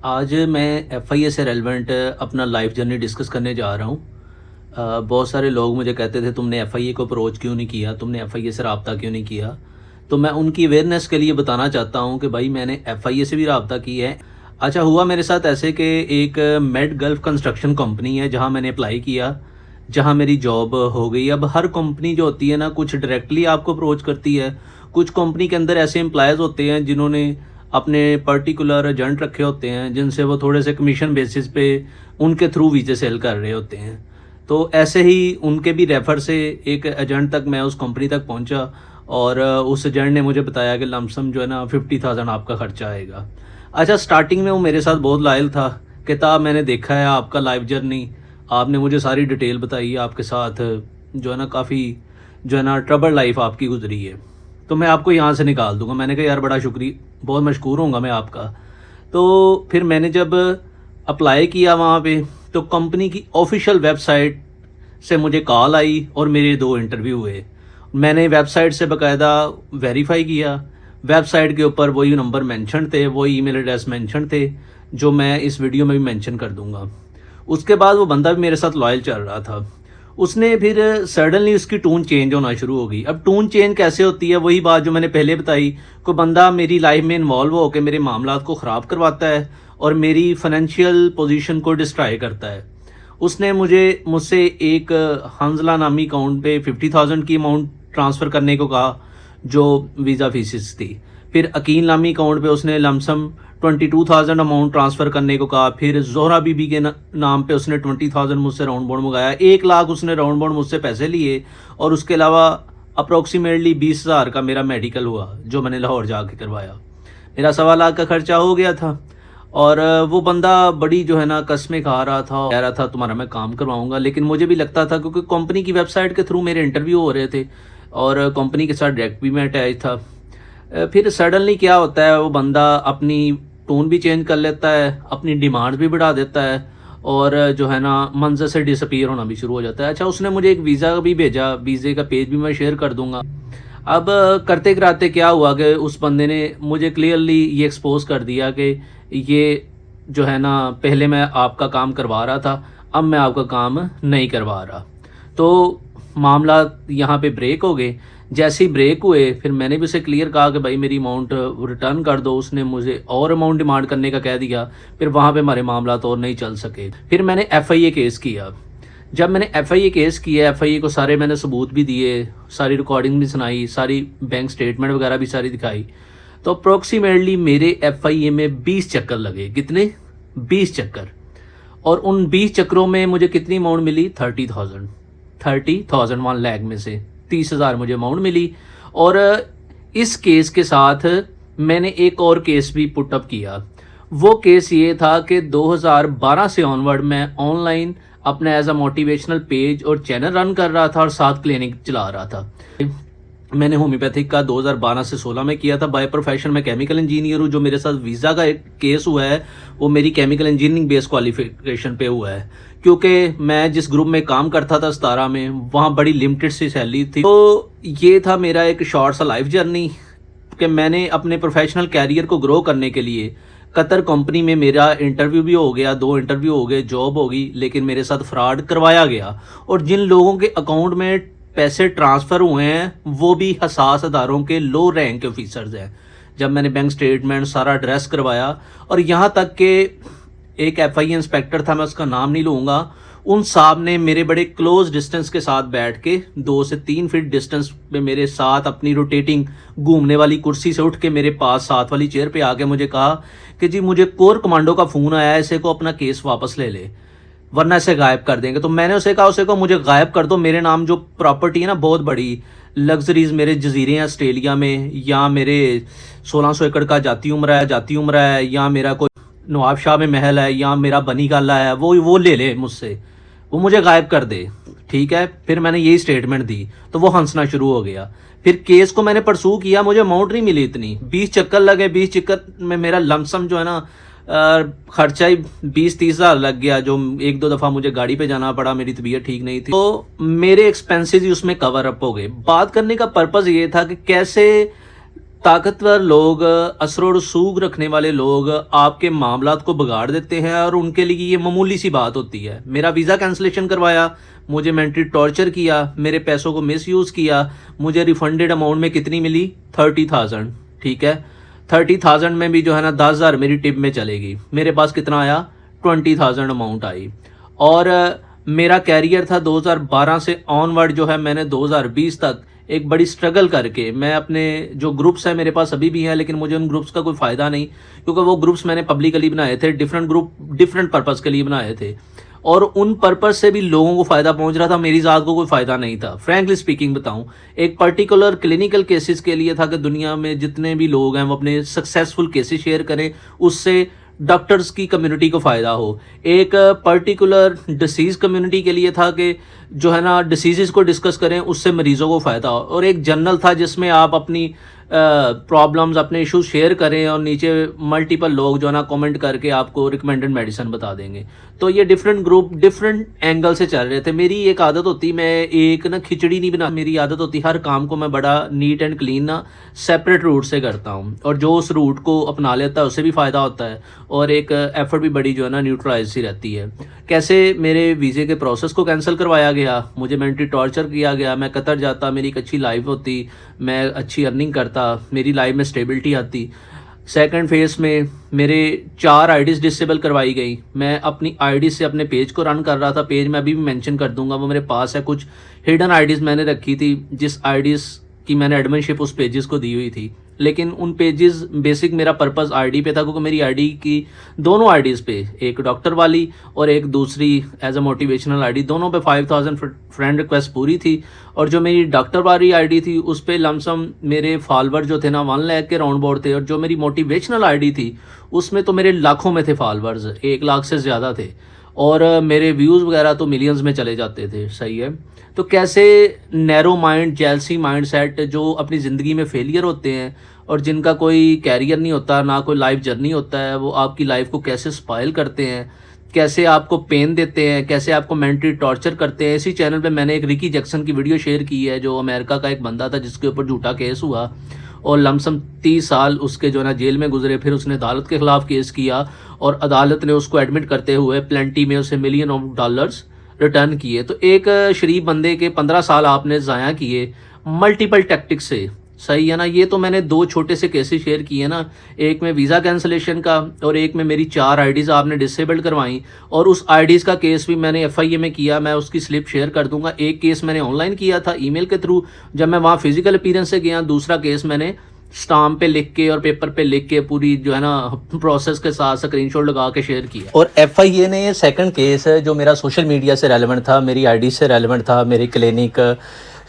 آج میں ایف آئی اے سے ریلیونٹ اپنا لائف جرنی ڈسکس کرنے جا رہا ہوں۔ بہت سارے لوگ مجھے کہتے تھے تم نے ایف آئی اے کو اپروچ کیوں نہیں کیا، تم نے ایف آئی اے سے رابطہ کیوں نہیں کیا۔ تو میں ان کی اویئرنیس کے لیے بتانا چاہتا ہوں کہ بھائی میں نے ایف آئی اے سے بھی رابطہ کی ہے۔ اچھا ہوا میرے ساتھ ایسے کہ ایک میڈ گلف کنسٹرکشن کمپنی ہے جہاں میں نے اپلائی کیا، جہاں میری جاب ہو گئی۔ اب ہر کمپنی جو ہوتی ہے نا، کچھ ڈائریکٹلی آپ کو اپروچ کرتی ہے، کچھ کمپنی کے اندر ایسے امپلائز ہوتے ہیں جنہوں نے اپنے پرٹیکولر ایجنٹ رکھے ہوتے ہیں جن سے وہ تھوڑے سے کمیشن بیسس پہ ان کے تھرو ویزے سیل کر رہے ہوتے ہیں۔ تو ایسے ہی ان کے بھی ریفر سے ایک ایجنٹ تک میں اس کمپنی تک پہنچا، اور اس ایجنٹ نے مجھے بتایا کہ لم سم جو ہے نا 50,000 آپ کا خرچہ آئے گا۔ اچھا سٹارٹنگ میں وہ میرے ساتھ بہت لائل تھا کہ میں نے دیکھا ہے آپ کا لائف جرنی، آپ نے مجھے ساری ڈیٹیل بتائی، آپ کے ساتھ جو ہے نا کافی جو ہے نا ٹربل لائف آپ کی گزری ہے، تو میں آپ کو یہاں سے نکال دوں گا۔ میں نے کہا یار بڑا شکریہ، بہت مشکور ہوں گا میں آپ کا۔ تو پھر میں نے جب اپلائی کیا وہاں پہ، تو کمپنی کی آفیشیل ویب سائٹ سے مجھے کال آئی اور میرے 2 انٹرویو ہوئے۔ میں نے ویب سائٹ سے باقاعدہ ویریفائی کیا، ویب سائٹ کے اوپر وہی نمبر مینشن تھے، وہی ای میل ایڈریس مینشن تھے جو میں اس ویڈیو میں بھی مینشن کر دوں گا۔ اس کے بعد وہ بندہ بھی میرے ساتھ لائل چل رہا تھا، اس نے پھر سڈنلی اس کی ٹون چینج ہونا شروع ہو گئی۔ اب ٹون چینج کیسے ہوتی ہے، وہی بات جو میں نے پہلے بتائی، کوئی بندہ میری لائف میں انوالو ہو کے میرے معاملات کو خراب کرواتا ہے اور میری فائنینشیل پوزیشن کو ڈسٹرائی کرتا ہے۔ اس نے مجھ سے ایک حنزلہ نامی اکاؤنٹ پہ 50,000 کی اماؤنٹ ٹرانسفر کرنے کو کہا جو ویزا فیسز تھی۔ پھر عقیل نامی اکاؤنٹ پہ اس نے لمسم 22,000 اماؤنٹ ٹرانسفر کرنے کو کہا۔ پھر زہرا بی بی کے نام پہ اس نے 20,000 مجھ سے راؤنڈ بورڈ منگایا، 1 لاکھ اس نے راؤنڈ بورڈ مجھ سے پیسے لیے، اور اس کے علاوہ اپروکسیمیٹلی 20,000 کا میرا میڈیکل ہوا جو میں نے لاہور جا کے کروایا۔ میرا 1.25 لاکھ کا خرچہ ہو گیا تھا، اور وہ بندہ بڑی جو ہے نا قسمیں کھا رہا تھا، کہہ رہا تھا تمہارا میں کام کرواؤں گا، لیکن مجھے بھی لگتا تھا کیونکہ کمپنی کی ویب سائٹ کے تھرو میرے انٹرویو ہو رہے تھے اور کمپنی کے ساتھ ڈائریکٹ بھی میں اٹیچ تھا۔ پھر سڈنلی کیا ہوتا ہے، وہ بندہ اپنی ٹون بھی چینج کر لیتا ہے، اپنی ڈیمانڈ بھی بڑھا دیتا ہے، اور جو ہے نا منظر سے ڈس اپیئر ہونا بھی شروع ہو جاتا ہے۔ اچھا اس نے مجھے ایک ویزا بھی بھیجا، ویزے کا پیج بھی میں شیئر کر دوں گا۔ اب کرتے کراتے کیا ہوا کہ اس بندے نے مجھے کلیئرلی یہ ایکسپوز کر دیا کہ یہ جو ہے نا پہلے میں آپ کا کام کروا رہا تھا، اب میں آپ کا کام نہیں کروا رہا۔ تو معاملات یہاں پہ بریک ہو گئے۔ جیسے ہی بریک ہوئے پھر میں نے بھی اسے کلیئر کہا کہ بھائی میری اماؤنٹ ریٹرن کر دو۔ اس نے مجھے اور اماؤنٹ ڈیمانڈ کرنے کا کہہ دیا، پھر وہاں پہ ہمارے معاملات اور نہیں چل سکے۔ پھر میں نے ایف آئی اے کیس کیا۔ جب میں نے ایف آئی اے کیس کیا، ایف آئی اے کو سارے میں نے ثبوت بھی دیے، ساری ریکارڈنگ بھی سنائی، ساری بینک سٹیٹمنٹ وغیرہ بھی ساری دکھائی، تو اپروکسیمیٹلی میرے ایف آئی اے میں 20 چکر لگے۔ کتنے؟ 20 چکر۔ اور ان 20 چکروں میں مجھے کتنی اماؤنٹ ملی؟ 30,000 1 لاکھ میں سے 30,000 مجھے اماؤنٹ ملی۔ اور اس کیس کے ساتھ میں نے ایک اور کیس بھی پٹ اپ کیا۔ وہ کیس یہ تھا کہ 2012 سے آنورڈ میں آن لائن اپنا ایز اے موٹیویشنل پیج اور چینل رن کر رہا تھا اور ساتھ کلینک چلا رہا تھا۔ میں نے ہومیوپیتھک کا 2012 سے 16 میں کیا تھا۔ بائی پروفیشن میں کیمیکل انجینئر ہوں۔ جو میرے ساتھ ویزا کا ایک کیس ہوا ہے وہ میری کیمیکل انجینئرنگ بیس کوالیفیکیشن پہ ہوا ہے، کیونکہ میں جس گروپ میں کام کرتا تھا 17 میں، وہاں بڑی لمیٹڈ سی سیلری تھی۔ تو یہ تھا میرا ایک شارٹ سا لائف جرنی کہ میں نے اپنے پروفیشنل کیریئر کو گرو کرنے کے لیے قطر کمپنی میں میرا انٹرویو بھی ہو گیا، 2 انٹرویو ہو گئے، جاب ہوگی، لیکن میرے ساتھ فراڈ کروایا گیا۔ اور جن لوگوں کے اکاؤنٹ میں پیسے ٹرانسفر ہوئے ہیں وہ بھی حساس اداروں کے لو رینک کے آفیسرز ہیں۔ جب میں نے بینک سٹیٹمنٹ سارا ایڈریس کروایا، اور یہاں تک کہ ایک ایف آئی اے انسپیکٹر تھا، میں اس کا نام نہیں لوں گا، ان صاحب نے میرے بڑے کلوز ڈسٹنس کے ساتھ بیٹھ کے 2 سے 3 فٹ ڈسٹنس پہ میرے ساتھ اپنی روٹیٹنگ گھومنے والی کرسی سے اٹھ کے میرے پاس ساتھ والی چیئر پہ آ کے مجھے کہا کہ جی مجھے کور کمانڈو کا فون آیا ہے، اسے کو اپنا کیس واپس لے لے ورنہ اسے غائب کر دیں گے۔ تو میں نے اسے کہا مجھے غائب کر دو، میرے نام جو پراپرٹی ہے نا بہت بڑی لگژریز، میرے جزیرے ہیں آسٹریلیا میں، یا میرے 1600 ایکڑ کا جاتی عمرہ ہے، یا میرا کوئی نواب شاہ میں محل ہے، یا میرا بنی گالا ہے، وہ لے لے مجھ سے، وہ مجھے غائب کر دے۔ ٹھیک ہے، پھر میں نے یہی سٹیٹمنٹ دی تو وہ ہنسنا شروع ہو گیا۔ پھر کیس کو میں نے پرسو کیا، مجھے اماؤنٹ نہیں ملی اتنی، 20 چکر لگے، 20 چکر میں میرا لمسم جو ہے نا خرچہ ہی 20-30 ہزار لگ گیا، جو 1-2 دفعہ مجھے گاڑی پہ جانا پڑا، میری طبیعت ٹھیک نہیں تھی، تو میرے ایکسپینسز ہی اس میں کور اپ ہو گئے۔ بات کرنے کا پرپز یہ تھا کہ کیسے طاقتور لوگ، اثر و رسوخ رکھنے والے لوگ آپ کے معاملات کو بگاڑ دیتے ہیں اور ان کے لیے یہ معمولی سی بات ہوتی ہے. میرا ویزا کینسلیشن کروایا، مجھے مینٹلی ٹارچر کیا، میرے پیسوں کو مس یوز کیا. مجھے ریفنڈڈ اماؤنٹ میں کتنی ملی؟ 30,000. ٹھیک ہے، 30,000 میں بھی جو ہے نا 10,000 میری ٹپ میں چلے گی. میرے پاس کتنا آیا؟ 20,000 اماؤنٹ آئی. اور میرا کیریئر تھا 2012 سے آن ورڈ جو ہے، میں نے 2020 تک ایک بڑی سٹرگل کر کے میں اپنے جو گروپس ہیں میرے پاس ابھی بھی ہیں، لیکن مجھے ان گروپس کا کوئی فائدہ نہیں، کیونکہ وہ گروپس میں نے پبلکلی بنائے تھے. ڈفرینٹ گروپ ڈفرینٹ پرپز کے لیے بنائے تھے، اور ان پرپز سے بھی لوگوں کو فائدہ پہنچ رہا تھا، میری ذات کو کوئی فائدہ نہیں تھا. فرینکلی اسپیکنگ بتاؤں، ایک پرٹیکولر کلینکل کیسز کے لیے تھا کہ دنیا میں جتنے بھی لوگ ہیں وہ اپنے سکسیزفل کیسز شیئر کریں، اس سے ڈاکٹرز کی کمیونٹی کو فائدہ ہو. ایک پرٹیکولر ڈیسیز کمیونٹی کے لیے تھا کہ جو ہے نا ڈیسیزز کو ڈسکس کریں، اس سے مریضوں کو فائدہ ہو. اور ایک جرنل تھا جس میں آپ اپنی پرابلمز، اپنے ایشوز شیئر کریں، اور نیچے ملٹیپل لوگ جو ہے نا کامنٹ کر کے آپ کو ریکمینڈڈ میڈیسن بتا دیں گے. تو یہ ڈفرینٹ گروپ ڈفرینٹ اینگل سے چل رہے تھے. میری ایک عادت ہوتی، میں ایک نا کھچڑی نہیں بنا، میری عادت ہوتی ہر کام کو میں بڑا نیٹ اینڈ کلین نا سیپریٹ روٹ سے کرتا ہوں، اور جو اس روٹ کو اپنا لیتا ہے اسے بھی فائدہ ہوتا ہے، اور ایک ایفرٹ بھی بڑی جو ہے نا نیوٹرلائز سی رہتی ہے. کیسے میرے ویزے کے پروسیس کو کینسل کروایا گیا، مجھے مینٹلی ٹارچر کیا گیا. میں قطر جاتا، میری ایک اچھی لائف ہوتی، میں اچھی ارننگ کرتا، میری لائف میں اسٹیبلٹی آتی. سیکنڈ فیز میں میرے 4 آئی ڈیز ڈسیبل کروائی گئی. میں اپنی آئی ڈی سے اپنے پیج کو رن کر رہا تھا. پیج میں ابھی بھی مینشن کر دوں گا، وہ میرے پاس ہے. کچھ ہڈن آئی ڈیز میں نے رکھی تھی، جس آئی ڈیز کی میں نے ایڈمنشپ اس پیجز کو دی ہوئی تھی، لیکن ان پیجز بیسک میرا پرپز آئی ڈی پہ تھا، کیونکہ میری آئی ڈی کی دونوں آئی ڈیز پہ، ایک ڈاکٹر والی اور ایک دوسری as a motivational I D, دونوں پہ 5,000 فرینڈ ریکویسٹ پوری تھی. اور جو میری ڈاکٹر والی آئی ڈی تھی اس پہ لمسم میرے فالوور جو تھے نا 1 لاکھ کے راؤنڈ بورڈ تھے. اور جو میری موٹیویشنل آئی ڈی تھی اس میں تو میرے لاکھوں میں تھے فالوورز، 1 لاکھ سے زیادہ تھے، اور میرے ویوز وغیرہ تو ملینز میں چلے جاتے تھے. صحیح ہے. تو کیسے نیرو مائنڈ، جیلسی مائنڈ سیٹ جو اپنی زندگی میں فیلئر ہوتے ہیں اور جن کا کوئی کیریئر نہیں ہوتا، نہ کوئی لائف جرنی ہوتا ہے، وہ آپ کی لائف کو کیسے سپائل کرتے ہیں، کیسے آپ کو پین دیتے ہیں، کیسے آپ کو مینٹلی ٹارچر کرتے ہیں. اسی چینل پہ میں نے ایک ریکی جیکسن کی ویڈیو شیئر کی ہے، جو امریکہ کا ایک بندہ تھا جس کے اوپر جھوٹا کیس ہوا، اور لمسم 30 سال اس کے جو ہے نا جیل میں گزرے. پھر اس نے عدالت کے خلاف کیس کیا، اور عدالت نے اس کو ایڈمٹ کرتے ہوئے پلینٹی میں اسے $1,000,000 ریٹرن کیے. تو ایک شریف بندے کے 15 سال آپ نے ضائع کیے ملٹیپل ٹیکٹک سے. صحیح ہے نا. یہ تو میں نے 2 چھوٹے سے کیسز شیئر کیے نا، ایک میں ویزا کینسلیشن کا، اور ایک میں میری 4 آئی ڈیز آپ نے ڈسیبل کروائیں. اور اس آئی ڈیز کا کیس بھی میں نے FIA میں کیا، میں اس کی سلپ شیئر کر دوں گا. ایک کیس میں نے آن لائن کیا تھا ای میل کے تھرو جب میں وہاں فزیکل اپیرنس سے گیا، دوسرا کیس میں نے اسٹامپ پہ لکھ کے اور پیپر پہ لکھ کے پوری جو ہے نا پروسیس کے ساتھ اسکرین شاٹ لگا کے شیئر کیا. اور FIA نے سیکنڈ کیس ہے جو میرا سوشل میڈیا سے ریلیونٹ تھا، میری آئی ڈی سے ریلیونٹ تھا، میری clinic,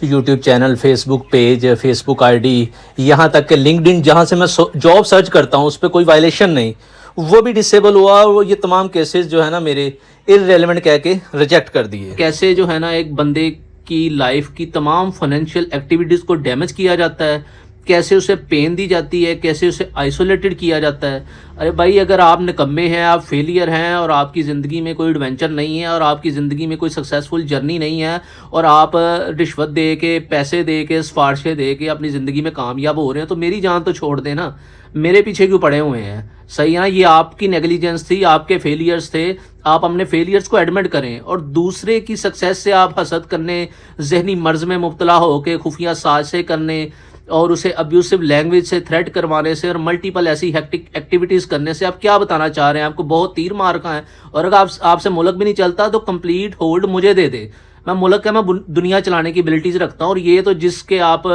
YouTube channel, Facebook page, Facebook ID, یہاں تک کہ لنکڈ ان جہاں سے میں جاب سرچ کرتا ہوں اس پہ کوئی وائلیشن نہیں، وہ بھی ڈسیبل ہوا. اور یہ تمام کیسز جو ہے نا میرے irrelevant کہہ کے ریجیکٹ کر دیے. کیسے جو ہے نا ایک بندے کی لائف کی تمام فائنینشیل ایکٹیویٹیز کو ڈیمیج کیا جاتا ہے، کیسے اسے پین دی جاتی ہے، کیسے اسے آئسولیٹڈ کیا جاتا ہے. ارے بھائی، اگر آپ نکمے ہیں، آپ فیلئر ہیں، اور آپ کی زندگی میں کوئی ایڈونچر نہیں ہے، اور آپ کی زندگی میں کوئی سکسیزفل جرنی نہیں ہے، اور آپ رشوت دے کے، پیسے دے کے، سفارشیں دے کے اپنی زندگی میں کامیاب ہو رہے ہیں، تو میری جان تو چھوڑ دیں نا، میرے پیچھے کیوں پڑے ہوئے ہیں. صحیح ہے نا. یہ آپ کی نیگلیجنس تھی، آپ کے فیلئرز تھے. آپ اپنے فیلئرز کو ایڈمٹ کریں، اور دوسرے کی سکسیس سے آپ حسد کرنے، ذہنی مرض میں مبتلا ہو کے خفیہ سازشیں کرنے، اور اسے ابیوسو لینگویج سے تھریٹ کروانے سے، اور ملٹیپل ایسی ہیکٹک ایکٹیویٹیز کرنے سے آپ کیا بتانا چاہ رہے ہیں؟ آپ کو بہت تیر مار کا ہے. اور اگر آپ سے ملک بھی نہیں چلتا تو کمپلیٹ ہولڈ مجھے دے دے. میں ملک میں دنیا چلانے کی ابیلٹیز رکھتا ہوں. اور یہ تو جس کے آپ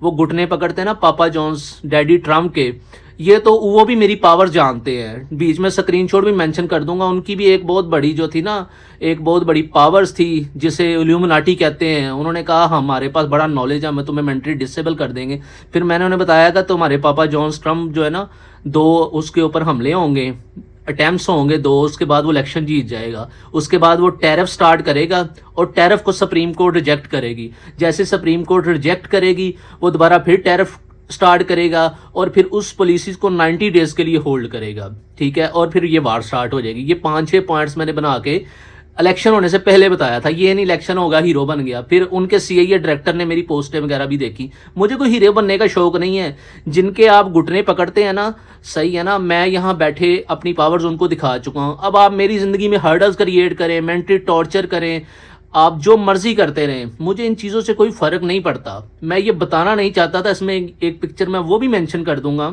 وہ گھٹنے پکڑتے ہیں نا پاپا جونز، ڈیڈی ٹرمپ کے، یہ تو وہ بھی میری پاور جانتے ہیں. بیچ میں سکرین شاٹ بھی مینشن کر دوں گا. ان کی بھی ایک بہت بڑی جو تھی نا، ایک بہت بڑی پاورز تھی جسے الومناٹی کہتے ہیں. انہوں نے کہا ہمارے پاس بڑا نالج ہے، ہمیں تمہیں مینٹلی ڈسیبل کر دیں گے. پھر میں نے انہیں بتایا کہ تمہارے پاپا جونز ٹرمپ جو ہے نا 2 اس کے اوپر حملے ہوں گے، اٹیمپٹس ہوں گے 2، اس کے بعد وہ الیکشن جیت جائے گا. اس کے بعد وہ ٹیرف سٹارٹ کرے گا، اور ٹیرف کو سپریم کورٹ ریجیکٹ کرے گی. جیسے سپریم کورٹ ریجیکٹ کرے گی، وہ دوبارہ پھر ٹیرف سٹارٹ کرے گا، اور پھر اس پالیسیز کو 90 ڈیز کے لیے ہولڈ کرے گا. ٹھیک ہے. اور پھر یہ وار سٹارٹ ہو جائے گی. یہ 5-6 پوائنٹس میں نے بنا کے الیکشن ہونے سے پہلے بتایا تھا، یہ نہیں الیکشن ہوگا ہیرو بن گیا. پھر ان کے سی آئی اے ڈائریکٹر نے میری پوسٹیں وغیرہ بھی دیکھی. مجھے کوئی ہیرو بننے کا شوق نہیں ہے. جن کے آپ گھٹنے پکڑتے ہیں نا، صحیح ہے نا، میں یہاں بیٹھے اپنی پاورز ان کو دکھا چکا ہوں. اب آپ میری زندگی میں ہرڈلز کریٹ کریں، مینٹل ٹارچر کریں، آپ جو مرضی کرتے رہیں، مجھے ان چیزوں سے کوئی فرق نہیں پڑتا. میں یہ بتانا نہیں چاہتا تھا. اس میں ایک پکچر میں وہ بھی مینشن کر دوں گا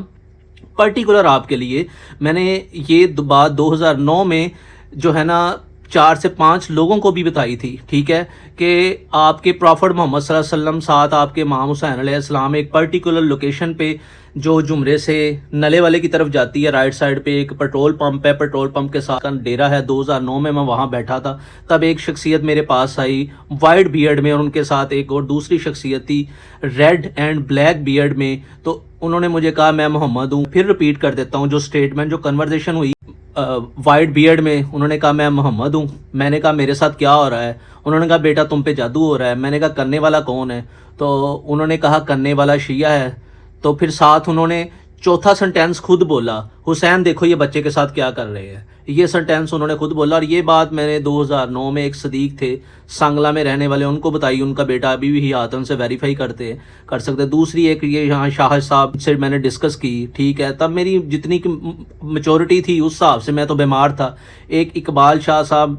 پرٹیکولر آپ کے لیے. میں نے یہ بات 2009 میں جو ہے نا 4 سے 5 لوگوں کو بھی بتائی تھی، ٹھیک ہے، کہ آپ کے پروفٹ محمد صلی اللہ علیہ وسلم ساتھ آپ کے امام حسین علیہ السلام ایک پرٹیکولر لوکیشن پہ جو جمرے سے نلے والے کی طرف جاتی ہے، رائٹ سائڈ پہ ایک پیٹرول پمپ ہے، پیٹرول پمپ کے ساتھ ڈیرا ہے. 2009 میں وہاں بیٹھا تھا. تب ایک شخصیت میرے پاس آئی وائٹ بیئرڈ میں، اور ان کے ساتھ ایک اور دوسری شخصیت تھی ریڈ اینڈ بلیک بیئرڈ میں. تو انہوں نے مجھے کہا میں محمد ہوں. پھر ریپیٹ کر دیتا ہوں جو اسٹیٹمنٹ، جو کنورزیشن ہوئی وائٹ بیئرڈ میں. انہوں نے کہا میں محمد ہوں. میں نے کہا میرے ساتھ کیا ہو رہا ہے؟ انہوں نے کہا بیٹا تم پہ جادو ہو رہا ہے. میں نے کہا کرنے والا کون ہے؟ تو انہوں نے کہا کرنے والا شیعہ ہے. تو پھر ساتھ انہوں نے چوتھا سنٹینس خود بولا، حسین دیکھو یہ بچے کے ساتھ کیا کر رہے ہیں. یہ سنٹینس انہوں نے خود بولا. اور یہ بات میں نے 2009 میں ایک صدیق تھے سانگلا میں رہنے والے، ان کو بتائی. ان کا بیٹا ابھی بھی ہاتھوں سے ویریفائی کر سکتے. دوسری ایک یہ یہاں شاہ صاحب سے میں نے ڈسکس کی، ٹھیک ہے. تب میری جتنی میچورٹی تھی اس حساب سے، میں تو بیمار تھا. ایک اقبال شاہ صاحب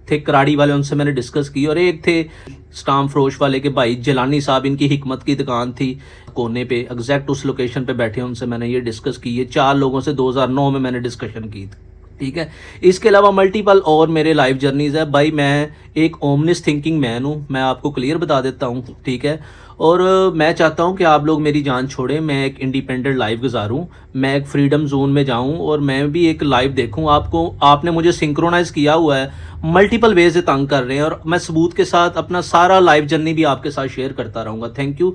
تھے کراڑی والے، ان سے میں نے ڈسکس کی. اور ایک تھے اسٹام فروش والے کے بھائی جیلانی صاحب، ان کی حکمت کی دکان تھی کونے پہ، ایگزیکٹ اس لوکیشن پہ بیٹھے. ان سے میں نے یہ ڈسکس کی. یہ 4 لوگوں سے 2009 میں نے ڈسکشن کی تھی، ٹھیک ہے. اس کے علاوہ ملٹیپل اور میرے لائف جرنیز ہے. بھائی میں ایک اومنس تھنکنگ مین ہوں، میں آپ کو کلیئر بتا دیتا ہوں، ٹھیک ہے. اور میں چاہتا ہوں کہ آپ لوگ میری جان چھوڑیں، میں ایک انڈیپینڈنٹ لائف گزاروں، میں ایک فریڈم زون میں جاؤں، اور میں بھی ایک لائف دیکھوں. آپ نے مجھے سنکرونائز کیا ہوا ہے، ملٹیپل ویز سے تنگ کر رہے ہیں، اور میں ثبوت کے ساتھ اپنا سارا لائف جرنی بھی آپ کے ساتھ شیئر کرتا رہوں گا. Thank you.